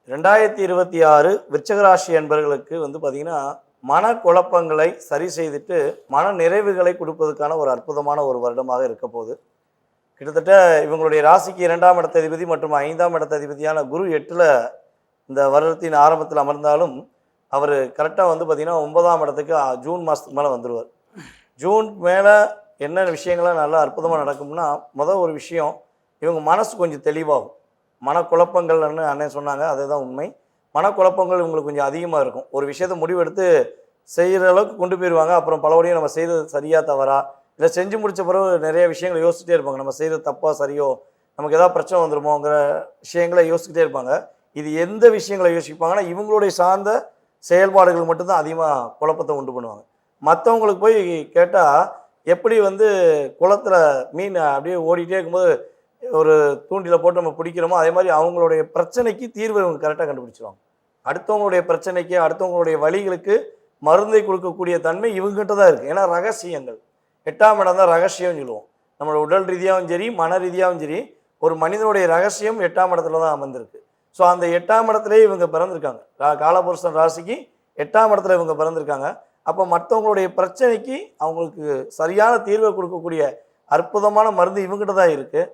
2026 விருச்சிகராசி என்பவர்களுக்கு பார்த்தீங்கன்னா, மனக்குழப்பங்களை சரி செய்துட்டு, மன நிறைவுகளை கொடுப்பதற்கான ஒரு அற்புதமான ஒரு வருடமாக இருக்க போகுது. கிட்டத்தட்ட இவங்களுடைய ராசிக்கு 2ஆம் இடத்த அதிபதி மற்றும் 5ஆம் இடத்த அதிபதியான குரு 8ல இந்த வருடத்தின் ஆரம்பத்தில் அமர்ந்தாலும், அவர் கரெக்டாக பார்த்தீங்கன்னா 9ஆம் இடத்துக்கு ஜூன் மாதத்துக்கு மேலே வந்துடுவார். ஜூன் மேலே என்ன விஷயங்கள்லாம் நல்லா அற்புதமாக நடக்கும்னா, ஒரு விஷயம் இவங்க மனசு கொஞ்சம் தெளிவாகும். மனக்குழப்பங்கள்னு அண்ணன் சொன்னாங்க, அதுதான் உண்மை. மனக்குழப்பங்கள் இவங்களுக்கு கொஞ்சம் அதிகமாக இருக்கும். ஒரு விஷயத்தை முடிவெடுத்து செய்கிற அளவுக்கு கொண்டு போயிடுவாங்க. அப்புறம் பலபடியும் நம்ம செய்கிறது சரியா தவறா, இல்லை செஞ்சு முடித்த பிறகு நிறைய விஷயங்களை யோசிச்சுட்டே இருப்பாங்க. நம்ம செய்கிறது தப்பா சரியோ, நமக்கு ஏதாவது பிரச்சனை வந்துடுமோங்கிற விஷயங்களை யோசிச்சுட்டே இருப்பாங்க. இது எந்த விஷயங்களை யோசிப்பாங்கன்னா, இவங்களுடைய சார்ந்த செயல்பாடுகள் மட்டும்தான் அதிகமாக குழப்பத்தை உண்டு பண்ணுவாங்க. மற்றவங்களுக்கு போய் கேட்டால் எப்படி குளத்தில் மீன் அப்படியே ஓடிட்டே இருக்கும்போது ஒரு தூண்டில போட்டு நம்ம பிடிக்கிறோமோ, அதே மாதிரி அவங்களுடைய பிரச்சனைக்கு தீர்வு இவங்க கரெக்டாக கண்டுபிடிச்சிருவாங்க. அடுத்தவங்களுடைய பிரச்சனைக்கு, அடுத்தவங்களுடைய வலிகளுக்கு மருந்தை கொடுக்கக்கூடிய தன்மை இவங்ககிட்ட தான் இருக்குது. ஏன்னா ரகசியங்கள் 8ஆம் இடம் தான் ரகசியம்னு சொல்லுவோம். நம்மளோட உடல் ரீதியாகவும் சரி, மன ரீதியாகவும் சரி, ஒரு மனிதனுடைய ரகசியம் 8ஆம் இடத்துல தான் அமர்ந்திருக்கு. ஸோ அந்த 8ஆம் இடத்துலேயே இவங்க பிறந்திருக்காங்க. காலபுருஷன் ராசிக்கு 8ஆம் இடத்துல இவங்க பிறந்திருக்காங்க. அப்போ மற்றவங்களுடைய பிரச்சனைக்கு அவங்களுக்கு சரியான தீர்வை கொடுக்கக்கூடிய அற்புதமான மருந்து இவங்ககிட்ட தான் இருக்குது.